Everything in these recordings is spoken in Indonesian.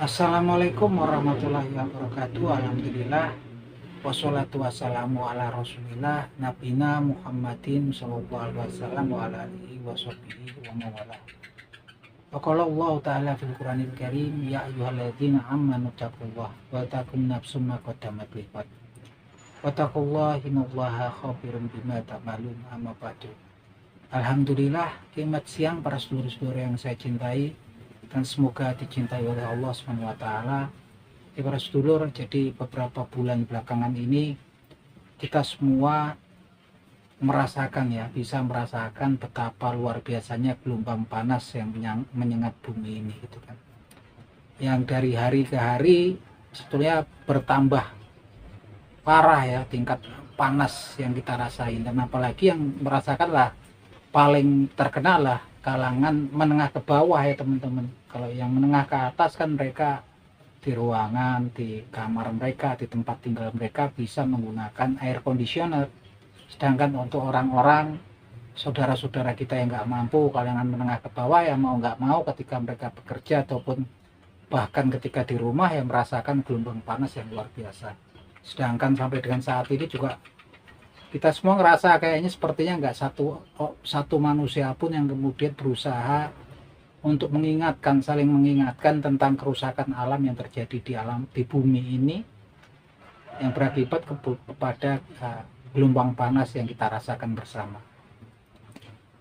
Assalamualaikum warahmatullahi wabarakatuh. Alhamdulillah. Wassalatu wassalamu ala rasulillah nabina Muhammadin sallallahu alaihi wasallam wa ala alihi wa sahbihi wa mawala. Wa qala Allah ta'ala fil Qur'anil Karim, ya ayyuhalladzina amanu taqullah wa taqum nafsum ma qaddamat liqad. Wa taqullaha innallaha khabirun bima ta'malun. Amma ba'du. Alhamdulillah, nikmat siang para saudara-saudara yang saya cintai dan semoga dicintai oleh Allah Subhanahu wa taala. Para sedulur, jadi beberapa bulan belakangan ini kita semua bisa merasakan betapa luar biasanya gelombang panas yang menyengat bumi ini gitu kan. Yang dari hari ke hari sebetulnya bertambah parah ya tingkat panas yang kita rasain, dan apalagi yang merasakanlah paling terkenal lah kalangan menengah ke bawah ya teman-teman. Kalau yang menengah ke atas kan mereka di ruangan, di kamar mereka, di tempat tinggal mereka bisa menggunakan air conditioner. Sedangkan untuk orang-orang saudara-saudara kita yang nggak mampu, kalangan menengah ke bawah, ya mau nggak mau ketika mereka bekerja ataupun bahkan ketika di rumah yang merasakan gelombang panas yang luar biasa. Sedangkan sampai dengan saat ini juga kita semua ngerasa kayaknya sepertinya nggak satu manusia pun yang kemudian berusaha untuk saling mengingatkan tentang kerusakan alam yang terjadi di bumi ini yang berakibat kepada gelombang panas yang kita rasakan bersama.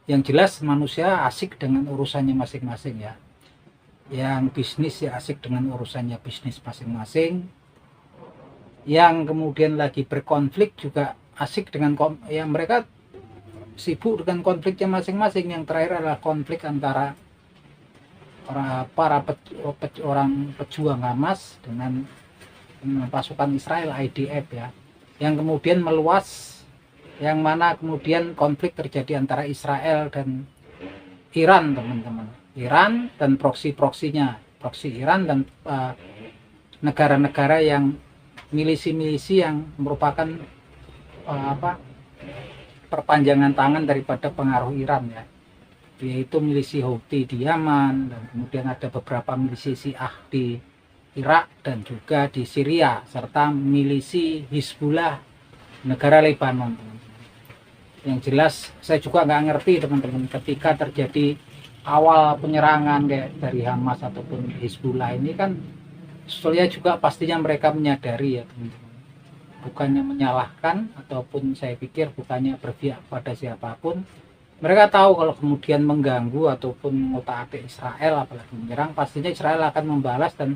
Yang jelas manusia asik dengan urusannya masing-masing ya. Yang bisnis ya asik dengan urusannya bisnis masing-masing. Yang kemudian lagi berkonflik juga asik dengan mereka sibuk dengan konfliknya masing-masing. Yang terakhir adalah konflik antara orang pejuang Hamas dengan pasukan Israel IDF ya, yang kemudian meluas, yang mana kemudian konflik terjadi antara Israel dan Iran teman-teman. Iran dan proksi Iran dan negara-negara yang milisi-milisi yang merupakan perpanjangan tangan daripada pengaruh Iran ya, yaitu milisi Houthi di Yaman, dan kemudian ada beberapa milisi Syiah di Irak dan juga di Syria, serta milisi Hizbullah negara Lebanon. Yang jelas saya juga nggak ngerti teman-teman, ketika terjadi awal penyerangan kayak dari Hamas ataupun Hizbullah ini kan sebetulnya juga pastinya mereka menyadari ya teman-teman, bukannya menyalahkan ataupun saya pikir bukannya berpihak pada siapapun. Mereka tahu kalau kemudian mengganggu ataupun mengotak-atik Israel, apalagi menyerang, pastinya Israel akan membalas, dan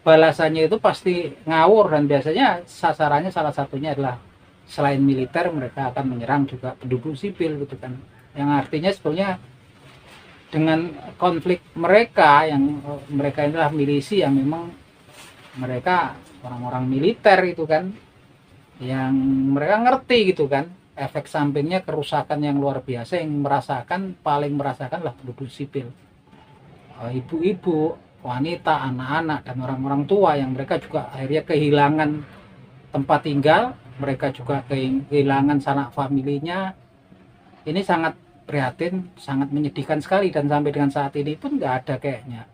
balasannya itu pasti ngawur, dan biasanya sasarannya salah satunya adalah selain militer mereka akan menyerang juga penduduk sipil gitu kan. Yang artinya sebetulnya dengan konflik mereka inilah milisi yang memang mereka orang-orang militer itu kan, yang mereka ngerti gitu kan efek sampingnya kerusakan yang luar biasa, yang paling merasakan lah penduduk sipil, ibu-ibu, wanita, anak-anak, dan orang-orang tua yang mereka juga akhirnya kehilangan tempat tinggal, mereka juga kehilangan sanak familinya. Ini sangat prihatin, sangat menyedihkan sekali, dan sampai dengan saat ini pun nggak ada kayaknya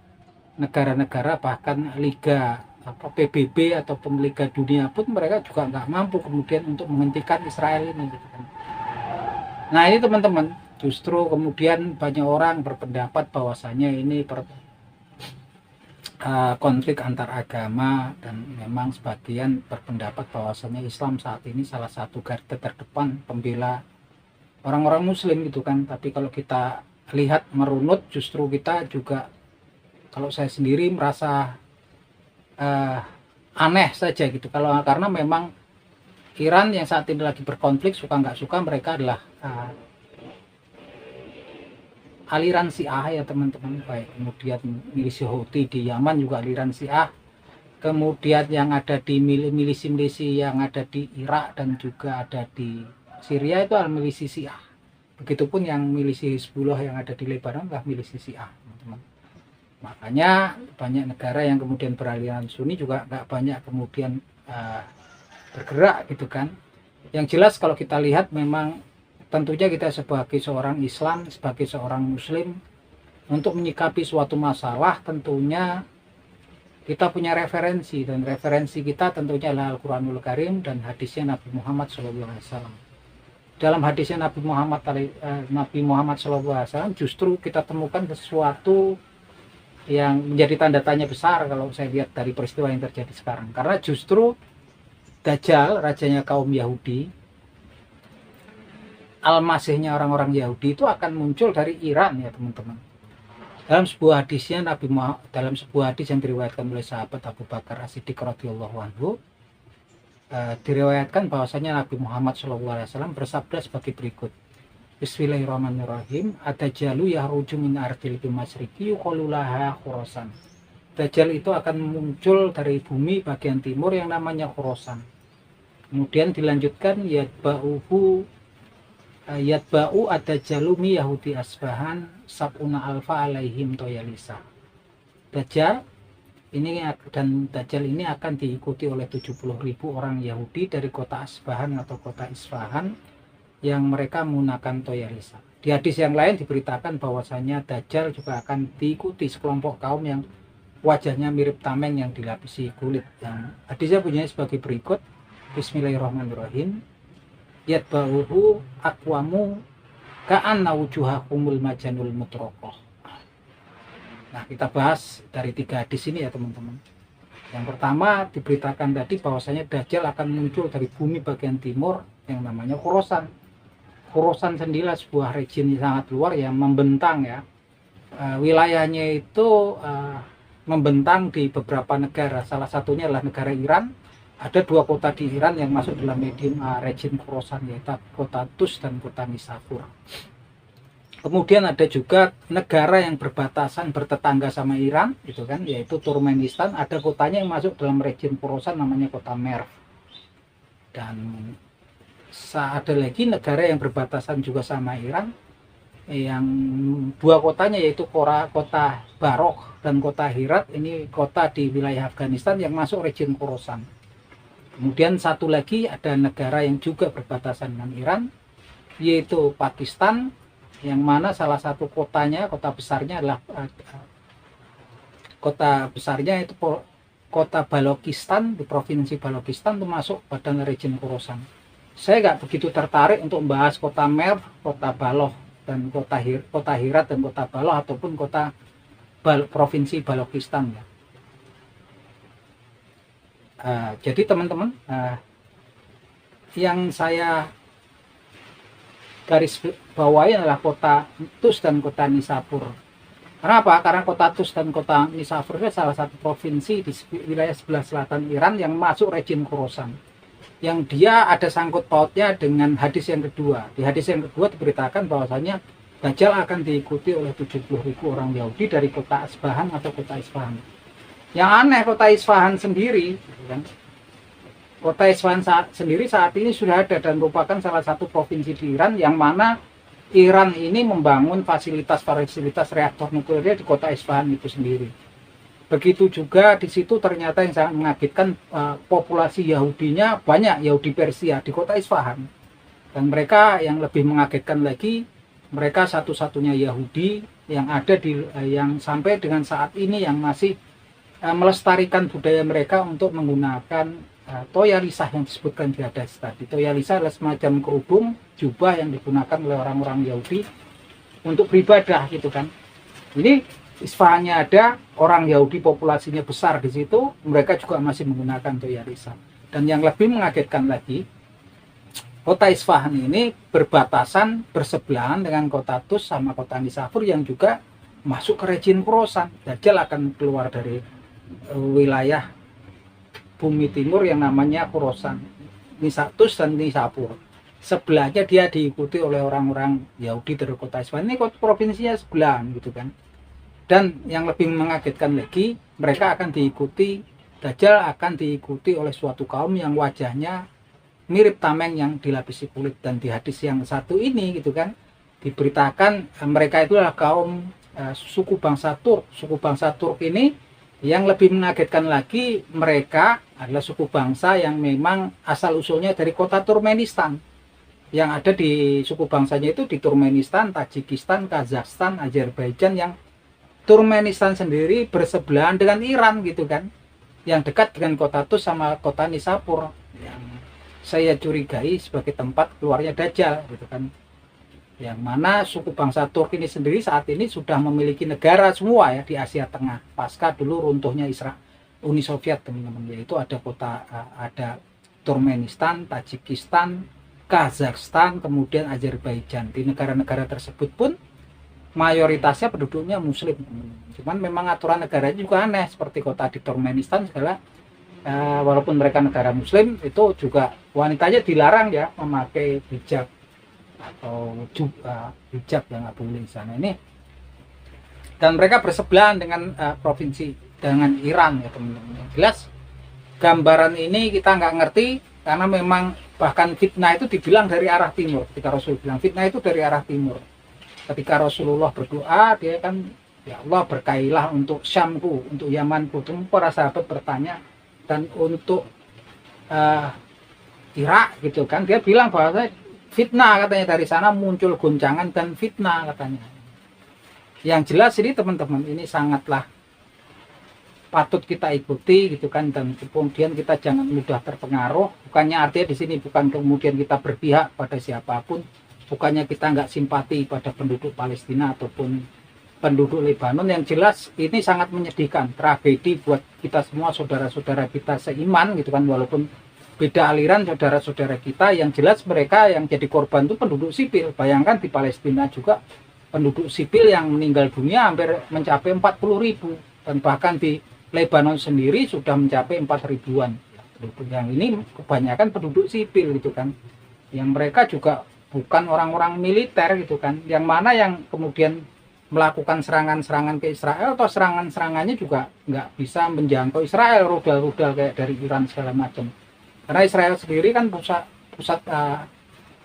negara-negara, bahkan liga PBB ataupun Liga Dunia pun mereka juga nggak mampu kemudian untuk menghentikan Israel ini gitu kan. Nah ini teman-teman, justru kemudian banyak orang berpendapat bahwasanya ini konflik antar agama, dan memang sebagian berpendapat bahwasanya Islam saat ini salah satu garda terdepan pembela orang-orang muslim gitu kan. Tapi kalau kita lihat merunut, justru kita juga, kalau saya sendiri merasa aneh saja gitu, karena memang Iran yang saat ini lagi berkonflik, suka nggak suka mereka adalah aliran Syiah ya teman-teman. Baik kemudian milisi Houthi di Yaman juga aliran Syiah, kemudian yang ada di milisi-milisi yang ada di Irak dan juga ada di Syria itu adalah milisi Syiah. Begitupun yang milisi Hizbullah yang ada di Lebanon adalah milisi Syiah teman-teman. Makanya banyak negara yang kemudian beraliran Sunni juga nggak banyak kemudian bergerak gitu kan. Yang jelas kalau kita lihat, memang tentunya kita sebagai seorang Islam, sebagai seorang Muslim, untuk menyikapi suatu masalah tentunya Kita punya referensi, dan referensi kita tentunya adalah Al-Quranul Karim dan hadisnya Nabi Muhammad SAW. Dalam hadisnya Nabi Muhammad SAW justru kita temukan sesuatu yang menjadi tanda tanya besar kalau saya lihat dari peristiwa yang terjadi sekarang. Karena justru Dajjal, rajanya kaum Yahudi, Al-Masihnya orang-orang Yahudi itu akan muncul dari Iran ya teman-teman. Dalam sebuah hadisnya dalam sebuah hadis yang diriwayatkan oleh sahabat Abu Bakar As-Siddiq radhiyallahu anhu, diriwayatkan bahwasanya Nabi Muhammad SAW bersabda sebagai berikut. Bismillahirrahmanirrahim. Ad-Dajjalu yahruju min ardil bimasriki yuqalu laha Khurasan. Dajjal itu akan muncul dari bumi bagian timur yang namanya Khurasan. Kemudian dilanjutkan yatba'u ad-Dajjalu mi Yahudi Asbahan sab'una alfa alaihim toyalisa. Dajjal ini akan diikuti oleh 70.000 orang Yahudi dari kota Asbahan atau kota Isfahan yang mereka menggunakan toyalisa. Di hadis yang lain diberitakan bahwasanya Dajjal juga akan diikuti sekelompok kaum yang wajahnya mirip tameng yang dilapisi kulit. Yang hadisnya bunyinya sebagai berikut. Bismillahirrahmanirrahim. Yatba'uhu aqwamu ka'anna wujuhakumul majanul mutrokoh. Nah, kita bahas dari 3 hadis ini ya teman-teman. Yang pertama diberitakan tadi bahwasanya Dajjal akan muncul dari bumi bagian timur yang namanya Khurasan. Khurasan sendirilah sebuah region yang sangat luar yang membentang ya. Wilayahnya itu membentang di beberapa negara. Salah satunya adalah negara Iran. Ada 2 kota di Iran yang masuk dalam region Khurasan, yaitu kota Tus dan kota Nisapur. Kemudian ada juga negara yang bertetangga sama Iran, gitu kan, yaitu Turkmenistan. Ada kotanya yang masuk dalam region Khurasan namanya kota Merv. Dan ada lagi negara yang berbatasan juga sama Iran, yang 2 kotanya yaitu kota Barok dan kota Herat. Ini kota di wilayah Afghanistan yang masuk region Khurasan. Kemudian satu lagi ada negara yang juga berbatasan dengan Iran, yaitu Pakistan, yang mana salah satu kota besarnya adalah itu kota Balochistan di provinsi Balochistan, termasuk badan region Khurasan. Saya nggak begitu tertarik untuk membahas kota Merv, kota Baloch dan kota Herat dan kota Baloch ataupun provinsi Balochistan ya. Jadi teman-teman, yang saya garis bawahi adalah kota Tus dan kota Nisapur. Kenapa? Karena kota Tus dan kota Nisapur itu salah satu provinsi di wilayah sebelah selatan Iran yang masuk region Khurasan, yang dia ada sangkut pautnya dengan hadis yang kedua. Di hadis yang kedua diberitakan bahwasanya Dajjal akan diikuti oleh 70.000 orang Yahudi dari kota Asbahan atau kota Isfahan. Yang aneh, kota Isfahan sendiri, kota Isfahan sendiri saat ini sudah ada dan merupakan salah satu provinsi di Iran, yang mana Iran ini membangun fasilitas reaktor nuklirnya di kota Isfahan itu sendiri. Begitu juga di situ ternyata yang sangat mengagetkan, populasi Yahudinya banyak, Yahudi Persia di kota Isfahan. Dan mereka yang lebih mengagetkan lagi, mereka satu-satunya Yahudi yang ada yang sampai dengan saat ini yang masih melestarikan budaya mereka untuk menggunakan toyalisah yang disebutkan di atas tadi. Toyalisah adalah semacam kerudung, jubah yang digunakan oleh orang-orang Yahudi untuk beribadah gitu kan. Ini Isfahannya ada, orang Yahudi populasinya besar di situ, mereka juga masih menggunakan toyalisah. Dan yang lebih mengagetkan lagi, kota Isfahan ini bersebelahan dengan kota Tus sama kota Nisapur yang juga masuk ke region Khurasan. Dajjal akan keluar dari wilayah bumi timur yang namanya Khurasan, Tus dan Nisapur. Sebelahnya dia diikuti oleh orang-orang Yahudi dari kota Isfahan. Ini provinsinya sebelahan gitu kan. Dan yang lebih mengagetkan lagi, Dajjal akan diikuti oleh suatu kaum yang wajahnya mirip tameng yang dilapisi kulit. Dan di hadis yang satu ini gitu kan, diberitakan mereka itu adalah kaum suku bangsa Turk. Suku bangsa Turk ini yang lebih mengagetkan lagi, mereka adalah suku bangsa yang memang asal usulnya dari kota Turkmenistan. Yang ada di suku bangsanya itu di Turkmenistan, Tajikistan, Kazakhstan, Azerbaijan, yang Turkmenistan sendiri bersebelahan dengan Iran gitu kan, yang dekat dengan kota Tus sama kota Nishapur, yang saya curigai sebagai tempat keluarnya Dajjal gitu kan. Yang mana suku bangsa Turki ini sendiri saat ini sudah memiliki negara semua ya di Asia Tengah pasca dulu runtuhnya Uni Soviet, teman-teman. Yaitu ada ada Turkmenistan, Tajikistan, Kazakhstan, kemudian Azerbaijan. Di negara-negara tersebut pun mayoritasnya penduduknya muslim. Cuman memang aturan negaranya juga aneh, seperti kota di Turkmenistan segala walaupun mereka negara muslim, itu juga wanitanya dilarang ya memakai hijab atau hijab yang nggak boleh di sana ini. Dan mereka bersebelahan dengan provinsi dengan Iran ya teman-teman. Jelas gambaran ini kita nggak ngerti, karena memang bahkan fitnah itu dibilang dari arah timur. Ketika Rasul bilang fitnah itu dari arah timur, ketika Rasulullah berdoa, dia kan, ya Allah berkailah untuk Syamku, untuk Yamanku. Para sahabat bertanya, dan untuk Irak gitu kan, dia bilang bahwa fitnah katanya, dari sana muncul goncangan dan fitnah katanya. Yang jelas ini teman-teman, ini sangatlah patut kita ikuti gitu kan, dan kemudian kita jangan mudah terpengaruh. Bukannya artinya di sini bukan kemudian kita berpihak pada siapapun, bukannya kita nggak simpati pada penduduk Palestina ataupun penduduk Lebanon. Yang jelas ini sangat menyedihkan, tragedi buat kita semua, saudara-saudara kita seiman gitu kan, walaupun beda aliran saudara-saudara kita. Yang jelas mereka yang jadi korban itu penduduk sipil. Bayangkan di Palestina juga penduduk sipil yang meninggal dunia hampir mencapai 40.000, dan bahkan di Lebanon sendiri sudah mencapai 4.000-an. Yang ini kebanyakan penduduk sipil gitu kan, yang mereka juga bukan orang-orang militer gitu kan, yang mana yang kemudian melakukan serangan-serangan ke Israel, atau serangan-serangannya juga nggak bisa menjangkau Israel, rudal-rudal kayak dari Iran segala macam. Karena Israel sendiri kan pusat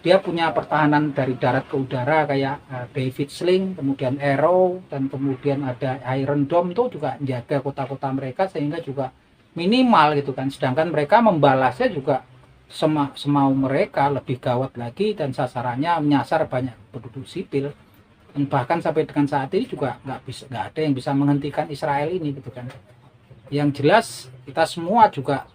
dia punya pertahanan dari darat ke udara kayak David Sling, kemudian Arrow, dan kemudian ada Iron Dome, itu juga menjaga kota-kota mereka sehingga juga minimal gitu kan. Sedangkan mereka membalasnya juga semau mereka, lebih gawat lagi, dan sasarannya menyasar banyak penduduk sipil. Dan bahkan sampai dengan saat ini juga nggak ada yang bisa menghentikan Israel ini gitu kan. Yang jelas kita semua juga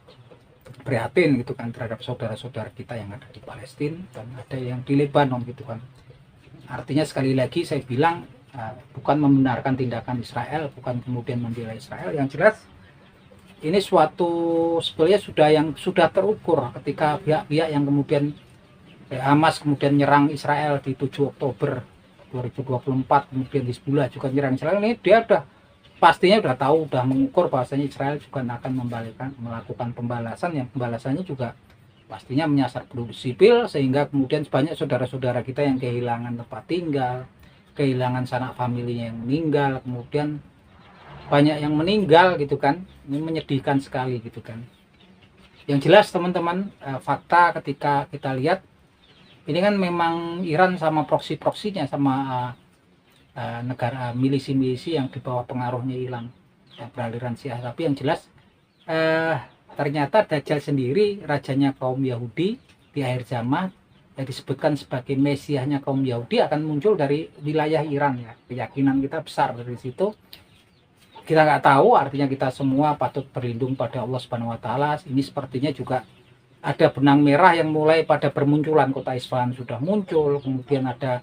prihatin gitu kan terhadap saudara-saudara kita yang ada di Palestina dan ada yang di Lebanon gitu kan. Artinya sekali lagi saya bilang, bukan membenarkan tindakan Israel, bukan kemudian membela Israel. Yang jelas ini suatu sebenarnya sudah terukur ketika pihak-pihak yang kemudian Hamas kemudian nyerang Israel di 7 Oktober 2024, kemudian Hizbullah juga nyerang Israel. Ini dia pastinya udah tahu, udah mengukur bahwasanya Israel juga akan melakukan pembalasan, yang pembalasannya juga pastinya menyasar penduduk sipil, sehingga kemudian banyak saudara-saudara kita yang kehilangan tempat tinggal, kehilangan sanak familinya yang meninggal, kemudian banyak yang meninggal gitu kan. Ini menyedihkan sekali gitu kan. Yang jelas teman-teman, fakta ketika kita lihat ini kan memang Iran sama proksi-proksinya, sama negara milisi-milisi yang di bawah pengaruhnya Iran yang beraliran Syiah. Tapi yang jelas ternyata Dajjal sendiri rajanya kaum Yahudi di akhir zaman, yang disebutkan sebagai mesiahnya kaum Yahudi, akan muncul dari wilayah Iran ya. Keyakinan kita besar dari situ. Kita nggak tahu, artinya kita semua patut berlindung pada Allah Subhanahu Wa Taala. Ini sepertinya juga ada benang merah yang mulai pada bermunculan. Kota Isfahan sudah muncul, kemudian ada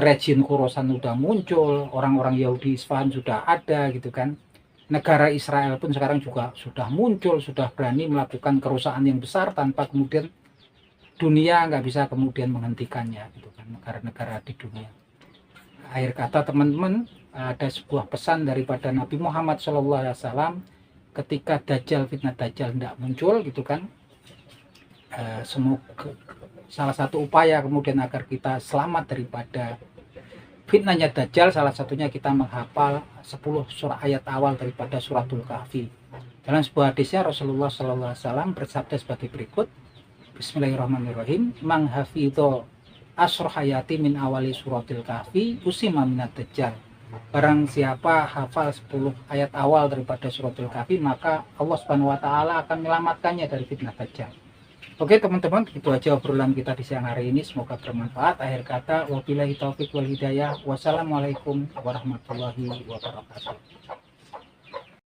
rejim Khorasan sudah muncul, orang-orang Yahudi Isfahan sudah ada gitu kan. Negara Israel pun sekarang juga sudah muncul, sudah berani melakukan kerusakan yang besar tanpa kemudian dunia nggak bisa kemudian menghentikannya gitu kan, negara-negara di dunia. Akhir kata teman-teman, ada sebuah pesan daripada Nabi Muhammad SAW ketika Dajjal, fitnah Dajjal tidak muncul gitu kan. Semoga salah satu upaya kemudian agar kita selamat daripada fitnahnya Dajjal, salah satunya kita menghafal 10 surah ayat awal daripada suratul Kahfi. Dalam sebuah hadisnya Rasulullah SAW bersabda sebagai berikut, Bismillahirrahmanirrahim, man hafidho asr hayati min awali suratil Kahfi usima minat Dajjal. Barang siapa hafal 10 ayat awal daripada suratul Kahfi, maka Allah Subhanahu Wa Taala akan menyelamatkannya dari fitnah Dajjal. Oke teman-teman, itu aja obrolan kita di siang hari ini, semoga bermanfaat. Akhir kata, wabillahi taufik wal hidayah. Wassalamualaikum warahmatullahi wabarakatuh.